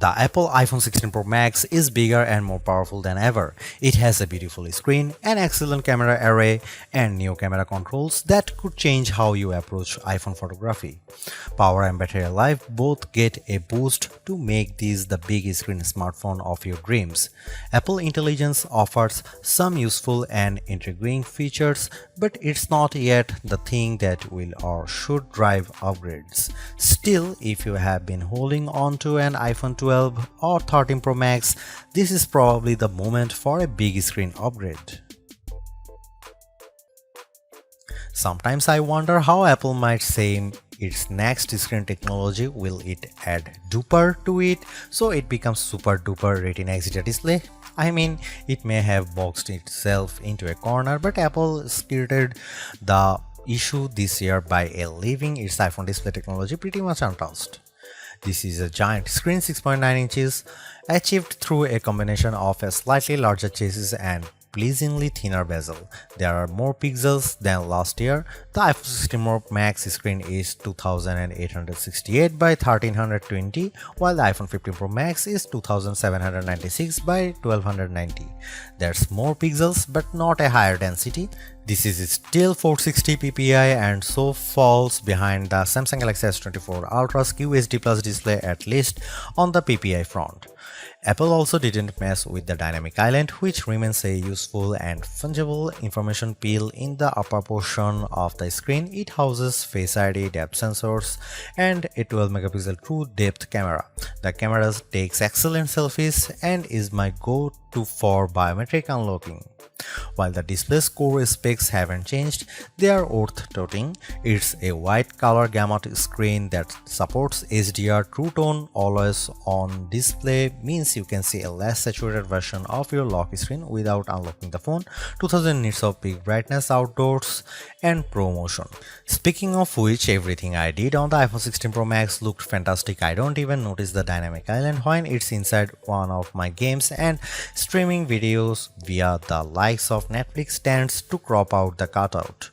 The Apple iPhone 16 Pro Max is bigger and more powerful than ever. It has a beautiful screen, an excellent camera array, and new camera controls that could change how you approach iPhone photography. Power and battery life both get a boost to make this the big screen smartphone of your dreams. Apple Intelligence offers some useful and intriguing features, but it's not yet the thing that will or should drive upgrades. Still, if you have been holding on to an iPhone 12 or 13 Pro Max, this is probably the moment for a big screen upgrade. Sometimes I wonder how Apple might say its next screen technology. Will it add duper to it so it becomes super duper Retina XDR display? I mean, it may have boxed itself into a corner, but Apple skirted the issue this year by leaving its iPhone display technology pretty much untouched. This is a giant screen 6.9 inches, achieved through a combination of a slightly larger chassis and pleasingly thinner bezel. There are more pixels than last year. The iPhone 16 Pro Max screen is 2868 by 1320, while the iPhone 15 Pro Max is 2796 by 1290. There's more pixels but not a higher density. This is still 460 ppi and so falls behind the Samsung Galaxy S24 Ultra's QHD Plus display, at least on the ppi front. Apple also didn't mess with the dynamic island, which remains a useful and fungible information peel in the upper portion of the screen. It houses Face ID, depth sensors, and a 12 megapixel true depth camera. The camera takes excellent selfies and is my go-to for biometric unlocking. While the display's core specs haven't changed, they are worth noting. It's a wide color gamut screen that supports HDR True Tone always on display, means you can see a less saturated version of your lock screen without unlocking the phone, 2000 nits of peak brightness outdoors, and Pro Motion. Speaking of which, everything I did on the iPhone 16 Pro Max looked fantastic. I don't even notice the dynamic island when it's inside one of my games, and streaming videos via the likes of Netflix tends to crop out the cutout.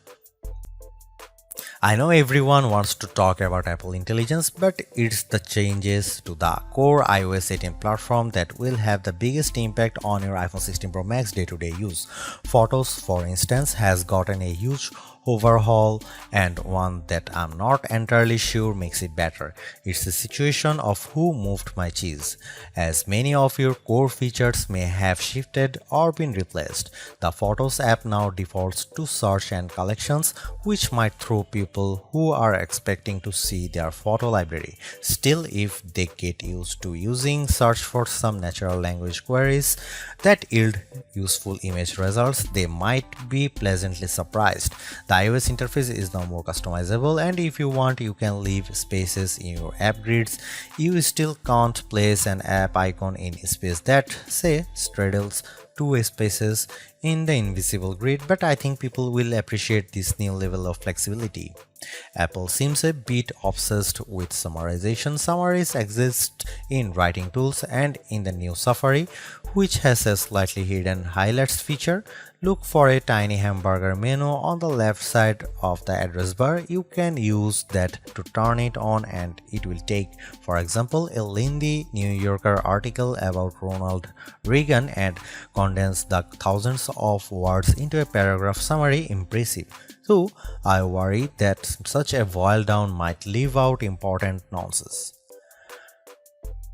I know everyone wants to talk about Apple Intelligence, but it's the changes to the core iOS 18 platform that will have the biggest impact on your iPhone 16 Pro Max day-to-day use. Photos, for instance, has gotten a huge overhaul, and one that I'm not entirely sure makes it better. It's the situation of who moved my cheese, as many of your core features may have shifted or been replaced. The Photos app now defaults to search and collections, which might throw people who are expecting to see their photo library. Still, if they get used to using search for some natural language queries that yield useful image results, they might be pleasantly surprised. The iOS interface is now more customizable, and if you want, you can leave spaces in your app grids. You still can't place an app icon in space that, say, straddles two spaces in the invisible grid, but I think people will appreciate this new level of flexibility. Apple seems a bit obsessed with summarization. Summaries exist in writing tools and in the new Safari, which has a slightly hidden highlights feature. Look for a tiny hamburger menu on the left side of the address bar. You can use that to turn it on, and it will take, for example, a lengthy New Yorker article about Ronald Reagan and condense the thousands of words into a paragraph summary. Impressive. So I worry that such a boil down might leave out important nonsense.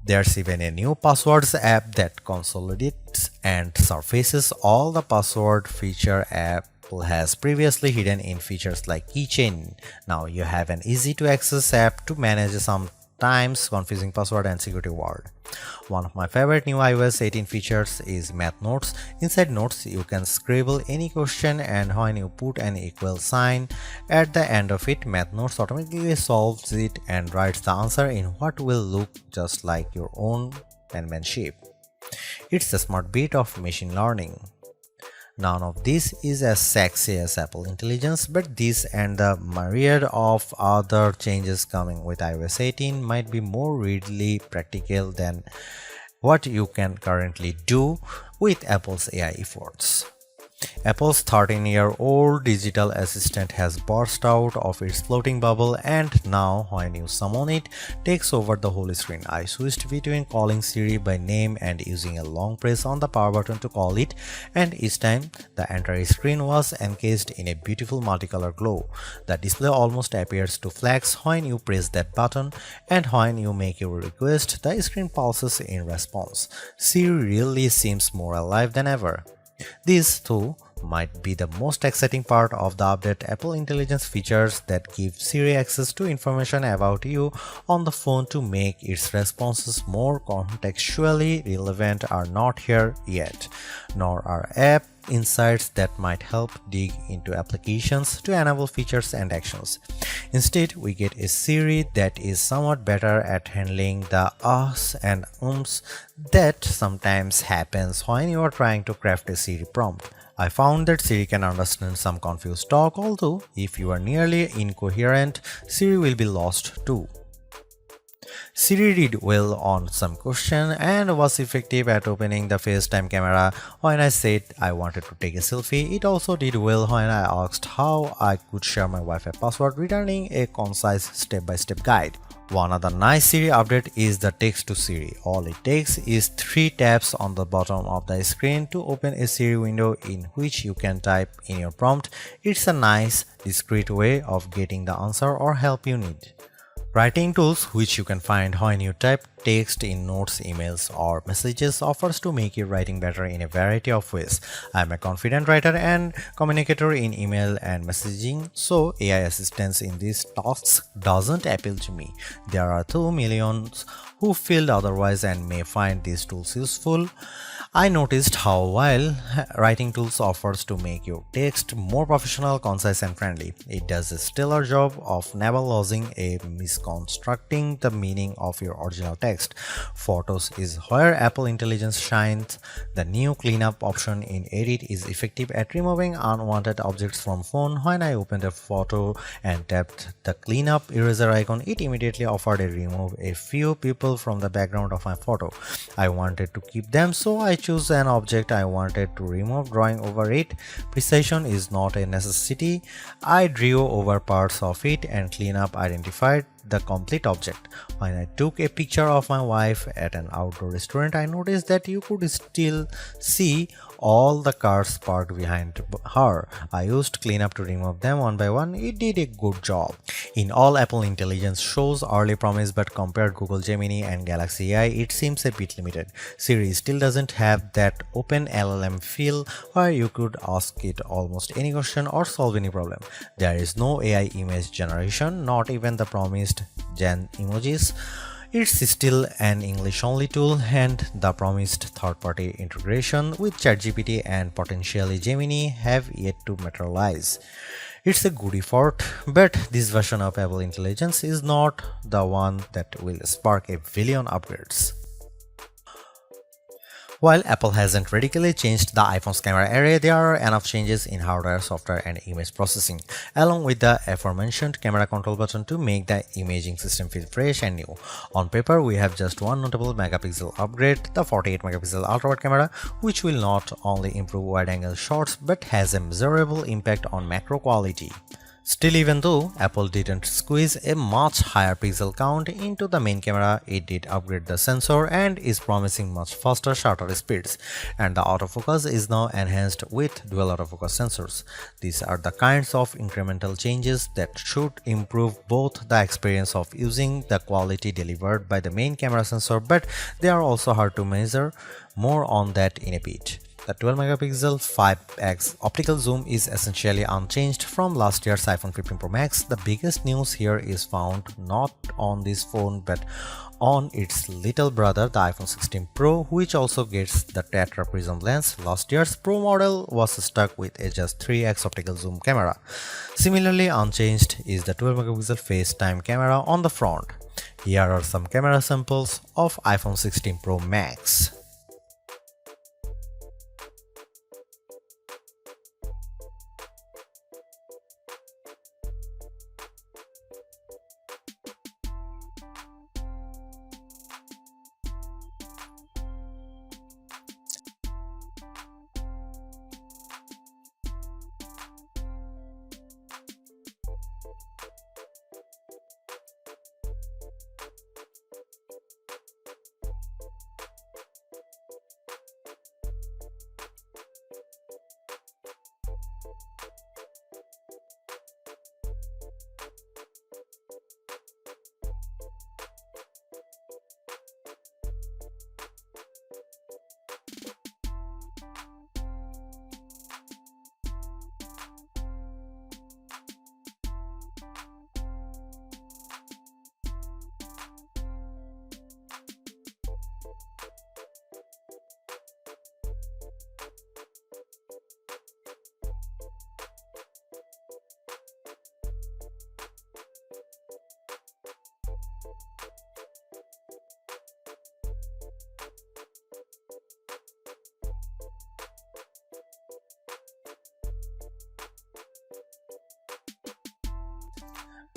There's even a new passwords app that consolidates and surfaces all the password feature Apple has previously hidden in features like keychain. Now you have an easy to access app to manage sometimes confusing password and security word. One of my favorite new iOS 18 features is Math Notes. Inside Notes, you can scribble any question, and when you put an equal sign at the end of it, Math Notes automatically solves it and writes the answer in what will look just like your own penmanship. It's a smart bit of machine learning. None of this is as sexy as Apple Intelligence, but this and the myriad of other changes coming with iOS 18 might be more readily practical than what you can currently do with Apple's AI efforts. Apple's 13-year-old digital assistant has burst out of its floating bubble, and now when you summon it, takes over the whole screen. I switched between calling Siri by name and using a long press on the power button to call it, and each time the entire screen was encased in a beautiful multicolor glow. The display almost appears to flash when you press that button, and when you make your request, the screen pulses in response. Siri really seems more alive than ever. This, too, might be the most exciting part of the update. Apple Intelligence features that give Siri access to information about you on the phone to make its responses more contextually relevant are not here yet, nor are app insights that might help dig into applications to enable features and actions. Instead, we get a Siri that is somewhat better at handling the ahs and ums that sometimes happens when you are trying to craft a Siri prompt. I found that Siri can understand some confused talk, although if you are nearly incoherent, Siri will be lost too. Siri did well on some question and was effective at opening the FaceTime camera when I said I wanted to take a selfie. It also did well when I asked how I could share my Wi-Fi password, returning a concise step-by-step guide. One other nice Siri update is the text to Siri. All it takes is 3 taps on the bottom of the screen to open a Siri window in which you can type in your prompt. It's a nice, discreet way of getting the answer or help you need. Writing tools, which you can find when you type text in notes, emails, or messages, offers to make your writing better in a variety of ways. I'm a confident writer and communicator in email and messaging, so AI assistance in these tasks doesn't appeal to me. There are 2 millions who feel otherwise and may find these tools useful. I noticed how while writing tools offers to make your text more professional, concise, and friendly, it does a stellar job of never losing a misconstructing the meaning of your original text. Photos is where Apple Intelligence shines. The new cleanup option in Edit is effective at removing unwanted objects from phone. When I opened a photo and tapped the cleanup eraser icon, it immediately offered to remove a few people from the background of my photo. I wanted to keep them, so I choose an object I wanted to remove, drawing over it. Precision is not a necessity. I drew over parts of it and cleanup identified the complete object. When I took a picture of my wife at an outdoor restaurant, I noticed that you could still see all the cars parked behind her. I used cleanup to remove them one by one. It did a good job. In all, Apple Intelligence shows early promise, but compared Google Gemini and Galaxy AI, it seems a bit limited. Siri still doesn't have that open LLM feel where you could ask it almost any question or solve any problem. There is no AI image generation, not even the promised Gen emojis. It's still an English-only tool, and the promised third-party integration with ChatGPT and potentially Gemini have yet to materialize. It's a good effort, but this version of Apple Intelligence is not the one that will spark a billion upgrades. While Apple hasn't radically changed the iPhone's camera array, there are enough changes in hardware, software, and image processing, along with the aforementioned camera control button to make the imaging system feel fresh and new. On paper, we have just one notable megapixel upgrade, the 48-megapixel ultra-wide camera, which will not only improve wide-angle shots but has a measurable impact on macro quality. Still, even though Apple didn't squeeze a much higher pixel count into the main camera, it did upgrade the sensor and is promising much faster shutter speeds, and the autofocus is now enhanced with dual autofocus sensors. These are the kinds of incremental changes that should improve both the experience of using the quality delivered by the main camera sensor, but they are also hard to measure. More on that in a bit. The 12-megapixel 5x optical zoom is essentially unchanged from last year's iPhone 15 Pro Max. The biggest news here is found not on this phone but on its little brother, the iPhone 16 Pro, which also gets the Tetra Prism lens. Last year's Pro model was stuck with a just 3x optical zoom camera. Similarly unchanged is the 12-megapixel FaceTime camera on the front. Here are some camera samples of iPhone 16 Pro Max.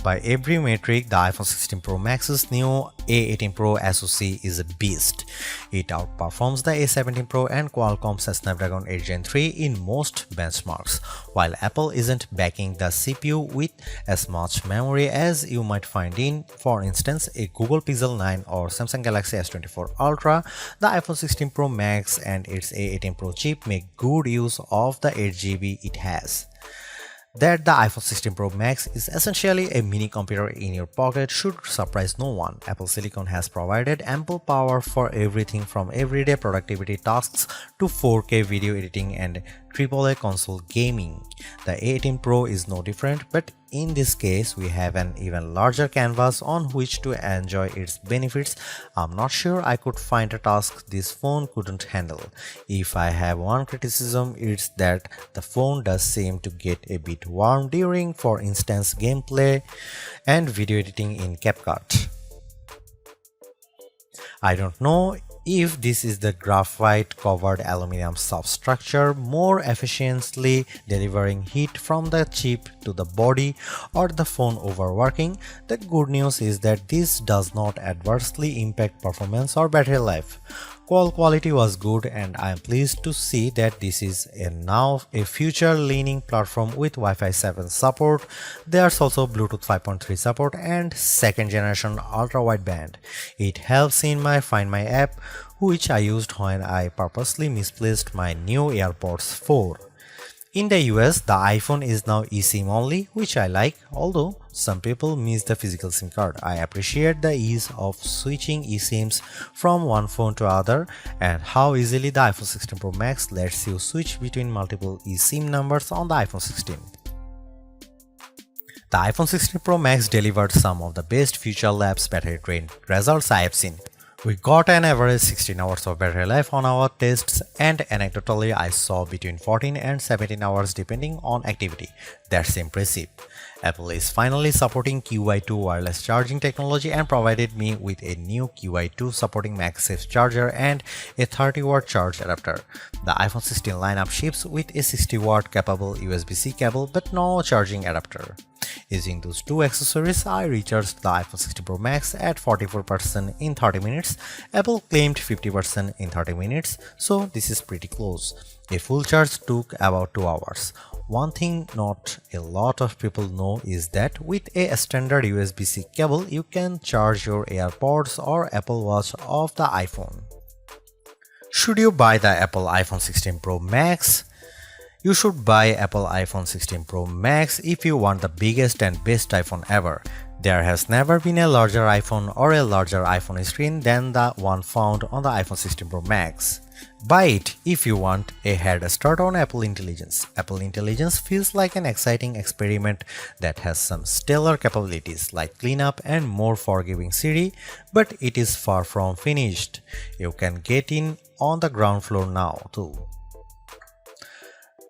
By every metric, the iPhone 16 Pro Max's new A18 Pro SoC is a beast. It outperforms the A17 Pro and Qualcomm's Snapdragon 8 Gen 3 in most benchmarks, while Apple isn't backing the CPU with as much memory as you might find in, for instance, a Google Pixel 9 or Samsung Galaxy S24 Ultra. The iPhone 16 Pro Max and its A18 Pro chip make good use of the 8GB it has. That the iPhone 16 Pro Max is essentially a mini computer in your pocket should surprise no one. Apple Silicon has provided ample power for everything from everyday productivity tasks to 4K video editing and AAA console gaming. The A18 Pro is no different, but in this case, we have an even larger canvas on which to enjoy its benefits. I'm not sure I could find a task this phone couldn't handle. If I have one criticism, it's that the phone does seem to get a bit warm during, for instance, gameplay and video editing in CapCut. I don't know if this is the graphite covered aluminum substructure more efficiently delivering heat from the chip to the body or the phone overworking. The good news is that this does not adversely impact performance or battery life. Call quality was good, and I am pleased to see that this is now a future-leaning platform with Wi-Fi 7 support. There's also Bluetooth 5.3 support and second-generation ultra-wideband. It helps in my Find My app, which I used when I purposely misplaced my new AirPods 4. In the US, the iPhone is now eSIM only, which I like, although some people miss the physical SIM card. I appreciate the ease of switching eSIMs from one phone to other and how easily the iPhone 16 Pro Max lets you switch between multiple eSIM numbers on the iPhone 16. The iPhone 16 Pro Max delivered some of the best Future Labs battery drain results I have seen. We got an average 16 hours of battery life on our tests, and anecdotally I saw between 14 and 17 hours depending on activity. That's impressive. Apple is finally supporting QI2 wireless charging technology and provided me with a new QI2 supporting MagSafe charger and a 30-watt charge adapter. The iPhone 16 lineup ships with a 60-watt capable USB-C cable but no charging adapter. Using those two accessories, I recharged the iPhone 16 Pro Max at 44% in 30 minutes. Apple claimed 50% in 30 minutes, so this is pretty close. A full charge took about 2 hours. One thing not a lot of people know is that with a standard USB-C cable, you can charge your AirPods or Apple Watch off the iPhone. Should you buy the Apple iPhone 16 Pro Max? You should buy Apple iPhone 16 Pro Max if you want the biggest and best iPhone ever. There has never been a larger iPhone or a larger iPhone screen than the one found on the iPhone 16 Pro Max. Buy it if you want a head start on Apple Intelligence. Apple Intelligence feels like an exciting experiment that has some stellar capabilities like cleanup and more forgiving Siri, but it is far from finished. You can get in on the ground floor now too.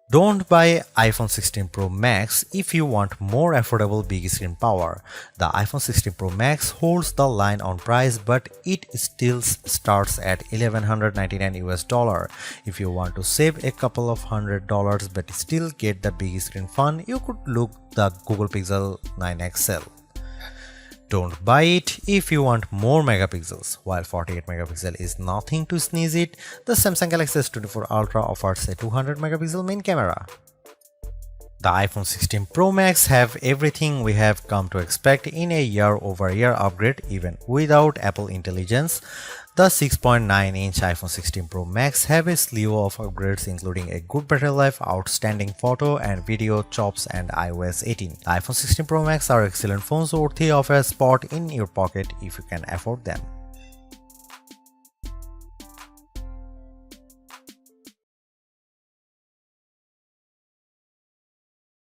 Don't buy iPhone 16 Pro Max if you want more affordable big screen power. The iPhone 16 Pro Max holds the line on price, but it still starts at $1,199 US. If you want to save a couple of $100 but still get the big screen fun, you could look the Google Pixel 9 XL. Don't buy it if you want more megapixels. While 48 megapixel is nothing to sneeze at, the Samsung Galaxy S24 Ultra offers a 200 megapixel main camera. The iPhone 16 Pro Max have everything we have come to expect in a year-over-year upgrade even without Apple Intelligence. The 6.9-inch iPhone 16 Pro Max have a slew of upgrades including a good battery life, outstanding photo and video chops and iOS 18. The iPhone 16 Pro Max are excellent phones worthy of a spot in your pocket if you can afford them.